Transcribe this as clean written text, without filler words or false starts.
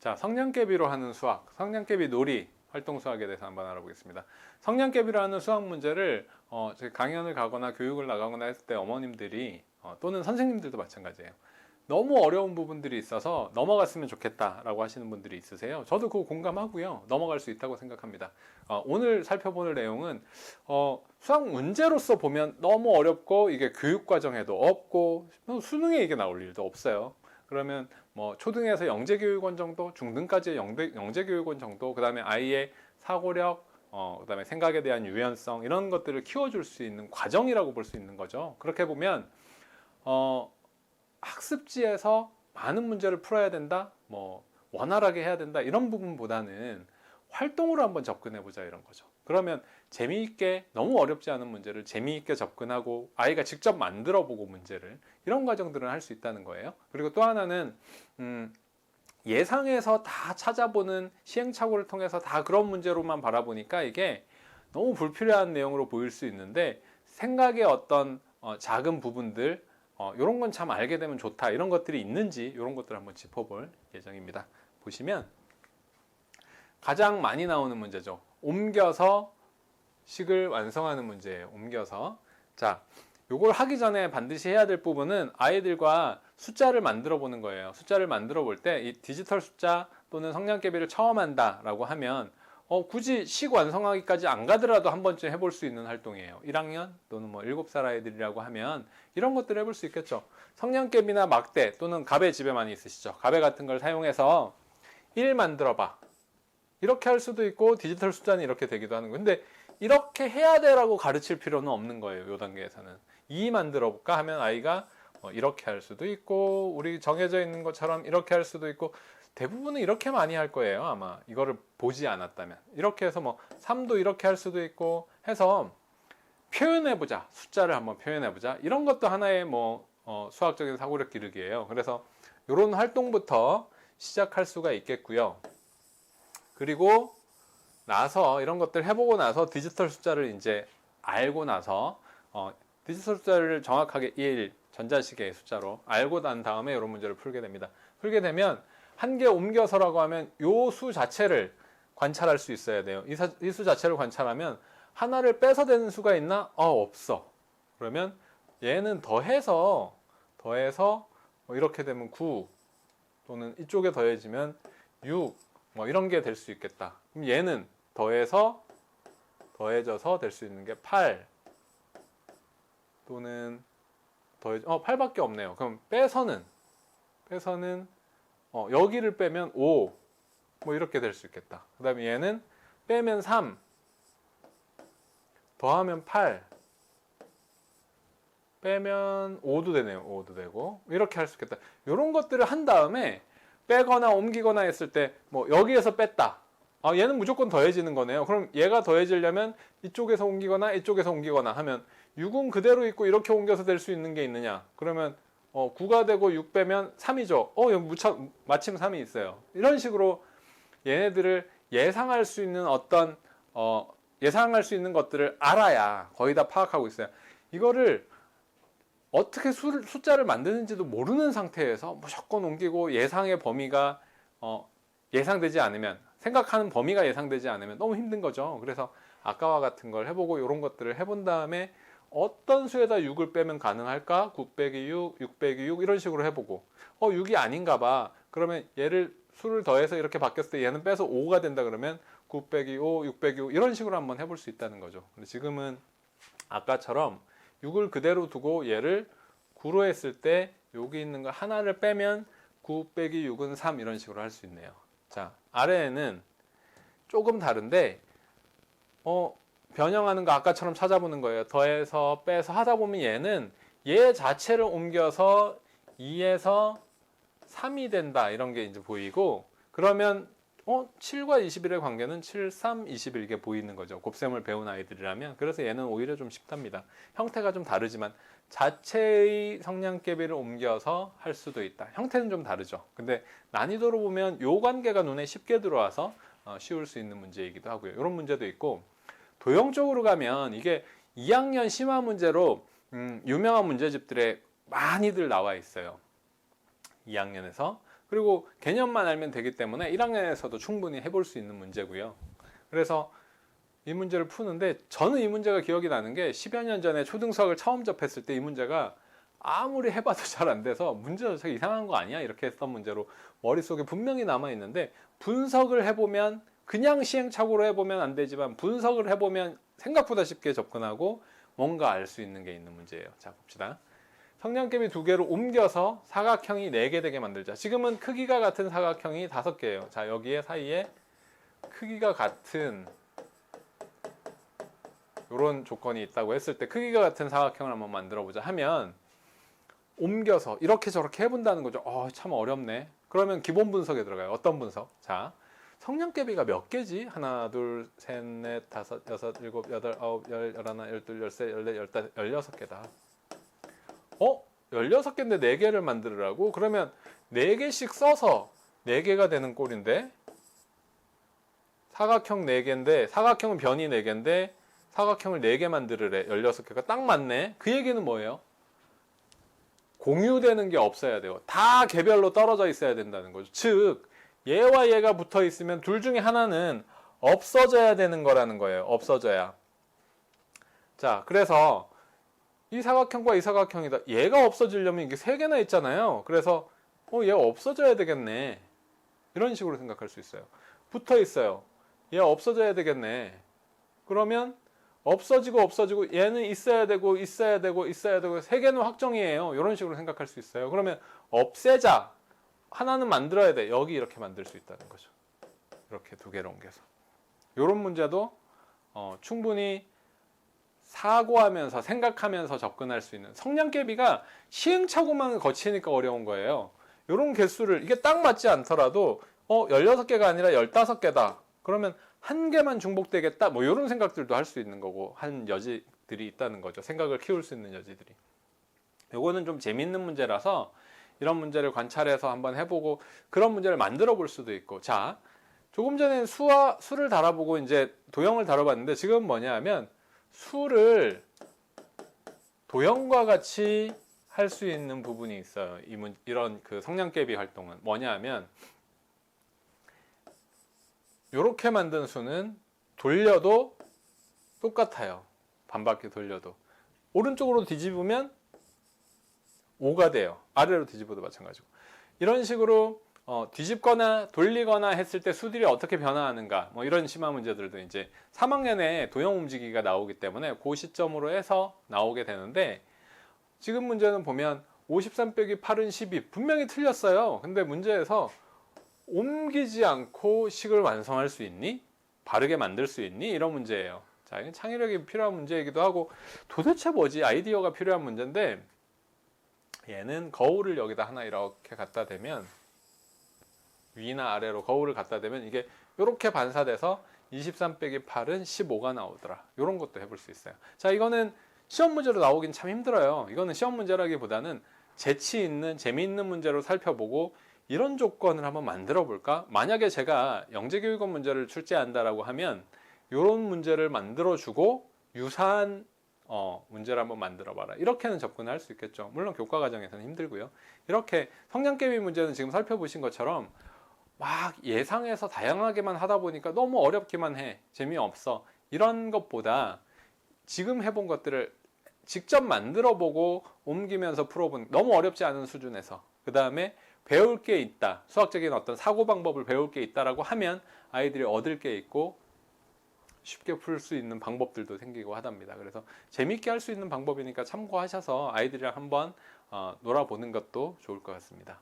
자, 성냥개비로 하는 수학, 성냥개비 놀이 활동 수학에 대해서 한번 알아보겠습니다. 성냥개비로 하는 수학 문제를 저희 강연을 가거나 교육을 나가거나 했을 때 어머님들이 또는 선생님들도 마찬가지예요. 너무 어려운 부분들이 있어서 넘어갔으면 좋겠다라고 하시는 분들이 있으세요. 저도 그거 공감하고요. 넘어갈 수 있다고 생각합니다. 오늘 살펴볼 내용은 수학 문제로서 보면 너무 어렵고 이게 교육 과정에도 없고 수능에 이게 나올 일도 없어요. 그러면 뭐 초등에서 영재교육원 정도, 중등까지의 영재교육원 정도, 그 다음에 아이의 사고력, 그 다음에 생각에 대한 유연성 이런 것들을 키워줄 수 있는 과정이라고 볼 수 있는 거죠. 그렇게 보면 학습지에서 많은 문제를 풀어야 된다, 뭐 원활하게 해야 된다 이런 부분보다는 활동으로 한번 접근해 보자 이런 거죠. 그러면 재미있게, 너무 어렵지 않은 문제를 재미있게 접근하고 아이가 직접 만들어 보고 문제를, 이런 과정들은 할 수 있다는 거예요. 그리고 또 하나는 예상에서 다 찾아보는 시행착오를 통해서 다 그런 문제로만 바라보니까 이게 너무 불필요한 내용으로 보일 수 있는데, 생각의 어떤 작은 부분들, 이런 건 참 알게 되면 좋다, 이런 것들이 있는지 이런 것들을 한번 짚어볼 예정입니다. 보시면 가장 많이 나오는 문제죠. 옮겨서 식을 완성하는 문제예요. 옮겨서. 자, 요걸 하기 전에 반드시 해야 될 부분은 아이들과 숫자를 만들어 보는 거예요. 숫자를 만들어 볼 때 이 디지털 숫자 또는 성냥개비를 처음 한다라고 하면 굳이 식 완성하기까지 안 가더라도 한 번쯤 해볼 수 있는 활동이에요. 1학년 또는 뭐 7살 아이들이라고 하면 이런 것들을 해볼 수 있겠죠. 성냥개비나 막대 또는 가배 집에 많이 있으시죠. 가배 같은 걸 사용해서 1 만들어 봐, 이렇게 할 수도 있고, 디지털 숫자는 이렇게 되기도 하는 거예요. 근데 이렇게 해야 돼라고 가르칠 필요는 없는 거예요. 이 단계에서는 2 만들어 볼까 하면 아이가 이렇게 할 수도 있고, 우리 정해져 있는 것처럼 이렇게 할 수도 있고, 대부분은 이렇게 많이 할 거예요. 아마 이거를 보지 않았다면. 이렇게 해서 뭐 3도 이렇게 할 수도 있고 해서 표현해보자, 숫자를 한번 표현해보자, 이런 것도 하나의 뭐 수학적인 사고력 기르기예요. 그래서 이런 활동부터 시작할 수가 있겠고요. 그리고 나서 이런 것들 해보고 나서 디지털 숫자를 이제 알고 나서 디지털 숫자를 정확하게 1, 전자식의 숫자로 알고 난 다음에 이런 문제를 풀게 됩니다. 풀게 되면 한 개 옮겨서라고 하면 요 수 자체를 관찰할 수 있어야 돼요. 이 수 자체를 관찰하면 하나를 빼서 되는 수가 있나? 없어. 그러면 얘는 더해서 이렇게 되면 9, 또는 이쪽에 더해지면 6, 뭐 이런 게 될 수 있겠다. 그럼 얘는 더해져서 될 수 있는 게 8, 또는 8밖에 없네요. 그럼 빼서는 여기를 빼면 5, 뭐 이렇게 될 수 있겠다. 그 다음에 얘는 빼면 3, 더하면 8, 빼면 5도 되네요. 5도 되고, 이렇게 할 수 있겠다. 이런 것들을 한 다음에 빼거나 옮기거나 했을 때 뭐 여기에서 뺐다, 얘는 무조건 더해지는 거네요. 그럼 얘가 더해지려면 이쪽에서 옮기거나 이쪽에서 옮기거나 하면 6은 그대로 있고 이렇게 옮겨서 될 수 있는 게 있느냐? 그러면 9가 되고 6 빼면 3이죠. 여기 마침 3이 있어요. 이런 식으로 얘네들을 예상할 수 있는 예상할 수 있는 것들을 알아야 거의 다 파악하고 있어요. 이거를 어떻게 숫자를 만드는지도 모르는 상태에서 무조건 옮기고 예상의 범위가 예상되지 않으면, 생각하는 범위가 예상되지 않으면 너무 힘든 거죠. 그래서 아까와 같은 걸 해보고 이런 것들을 해본 다음에 어떤 수에다 6을 빼면 가능할까? 9 빼기 6, 6 빼기 6 이런 식으로 해보고 6이 아닌가 봐. 그러면 얘를 수를 더해서 이렇게 바뀌었을 때 얘는 빼서 5가 된다 그러면 9 빼기 5, 6 빼기 5 이런 식으로 한번 해볼 수 있다는 거죠. 근데 지금은 아까처럼 6을 그대로 두고 얘를 9로 했을 때 여기 있는 거 하나를 빼면 9 빼기 6은 3 이런 식으로 할 수 있네요. 자, 아래에는 조금 다른데 변형하는 거 아까처럼 찾아보는 거예요. 더해서 빼서 하다 보면 얘는 얘 자체를 옮겨서 2에서 3이 된다, 이런 게 이제 보이고, 그러면 7과 21의 관계는 7, 3, 21 이게 보이는 거죠. 곱셈을 배운 아이들이라면. 그래서 얘는 오히려 좀 쉽답니다. 형태가 좀 다르지만 자체의 성냥개비를 옮겨서 할 수도 있다. 형태는 좀 다르죠. 근데 난이도로 보면 요 관계가 눈에 쉽게 들어와서 쉬울 수 있는 문제이기도 하고요. 이런 문제도 있고, 도형 쪽으로 가면 이게 2학년 심화 문제로 유명한 문제집들에 많이들 나와 있어요. 2학년에서. 그리고 개념만 알면 되기 때문에 1학년에서도 충분히 해볼 수 있는 문제고요. 그래서 이 문제를 푸는데 저는 이 문제가 기억이 나는 게 10여 년 전에 초등수학을 처음 접했을 때 이 문제가 아무리 해봐도 잘 안 돼서 문제 자체가 이상한 거 아니야? 이렇게 했던 문제로 머릿속에 분명히 남아있는데, 분석을 해보면, 그냥 시행착오로 해보면 안 되지만 분석을 해보면 생각보다 쉽게 접근하고 뭔가 알 수 있는 게 있는 문제예요. 자, 봅시다. 성냥개비 2개로 옮겨서 사각형이 4개 되게 만들자. 지금은 크기가 같은 사각형이 5개예요. 자, 여기에 사이에 크기가 같은 이런 조건이 있다고 했을 때 크기가 같은 사각형을 한번 만들어 보자 하면, 옮겨서 이렇게 저렇게 해본다는 거죠. 참 어렵네. 그러면 기본 분석에 들어가요. 어떤 분석? 자, 성냥개비가 몇 개지? 하나, 둘, 셋, 넷, 다섯, 여섯, 일곱, 여덟, 아홉, 열, 열하나, 열둘, 열세, 열네, 열다섯, 16개다. 16개인데 4개를 만들으라고? 그러면 4개씩 써서 4개가 되는 꼴인데, 사각형 4개인데, 사각형은 변이 4개인데 사각형을 4개 만들으래. 16개가 딱 맞네. 그 얘기는 뭐예요? 공유되는 게 없어야 돼요. 다 개별로 떨어져 있어야 된다는 거죠. 즉, 얘와 얘가 붙어 있으면 둘 중에 하나는 없어져야 되는 거라는 거예요. 없어져야. 자, 그래서 이 사각형과 이 사각형이다. 얘가 없어지려면 이게 3개나 있잖아요. 그래서 얘가 없어져야 되겠네. 이런 식으로 생각할 수 있어요. 붙어 있어요. 얘 없어져야 되겠네. 그러면 없어지고 얘는 있어야 되고 3개는 확정이에요. 이런 식으로 생각할 수 있어요. 그러면 없애자. 하나는 만들어야 돼. 여기 이렇게 만들 수 있다는 거죠. 이렇게 2개를 옮겨서. 이런 문제도 충분히 사고하면서 생각하면서 접근할 수 있는, 성냥개비가 시행착오만 거치니까 어려운 거예요. 이런 개수를, 이게 딱 맞지 않더라도 16개가 아니라 15개다. 그러면 1개만 중복되겠다. 뭐 이런 생각들도 할 수 있는 거고, 한 여지들이 있다는 거죠. 생각을 키울 수 있는 여지들이. 요거는 좀 재밌는 문제라서 이런 문제를 관찰해서 한번 해보고 그런 문제를 만들어 볼 수도 있고. 자, 조금 전에 수를 다뤄보고 이제 도형을 다뤄봤는데, 지금 뭐냐 하면 수를 도형과 같이 할 수 있는 부분이 있어요. 이런 그 성냥개비 활동은 뭐냐 하면, 이렇게 만든 수는 돌려도 똑같아요. 반바퀴 돌려도. 오른쪽으로 뒤집으면 5가 돼요. 아래로 뒤집어도 마찬가지고. 이런 식으로 뒤집거나 돌리거나 했을 때 수들이 어떻게 변화하는가, 뭐 이런 심화 문제들도 이제 3학년에 도형 움직이기가 나오기 때문에 그 시점으로 해서 나오게 되는데, 지금 문제는 보면 53 빼기 8은 12, 분명히 틀렸어요. 근데 문제에서 옮기지 않고 식을 완성할 수 있니? 바르게 만들 수 있니? 이런 문제예요. 자, 이건 창의력이 필요한 문제이기도 하고, 도대체 뭐지? 아이디어가 필요한 문제인데, 얘는 거울을 여기다 하나 이렇게 갖다 대면, 위나 아래로 거울을 갖다 대면 이게 이렇게 반사돼서 23 빼기 8은 15가 나오더라. 이런 것도 해볼 수 있어요. 자, 이거는 시험 문제로 나오긴 참 힘들어요. 이거는 시험 문제라기보다는 재치 있는, 재미있는 문제로 살펴보고 이런 조건을 한번 만들어 볼까? 만약에 제가 영재교육원 문제를 출제한다라고 하면 이런 문제를 만들어 주고 유사한 문제를 한번 만들어 봐라. 이렇게는 접근할 수 있겠죠. 물론 교과 과정에서는 힘들고요. 이렇게 성냥개비 문제는 지금 살펴보신 것처럼 막 예상해서 다양하게만 하다 보니까 너무 어렵기만 해. 재미없어. 이런 것보다 지금 해본 것들을 직접 만들어 보고 옮기면서 풀어본, 너무 어렵지 않은 수준에서, 그 다음에 배울 게 있다, 수학적인 어떤 사고방법을 배울 게 있다라고 하면 아이들이 얻을 게 있고 쉽게 풀 수 있는 방법들도 생기고 하답니다. 그래서 재밌게 할 수 있는 방법이니까 참고하셔서 아이들이랑 한번 놀아보는 것도 좋을 것 같습니다.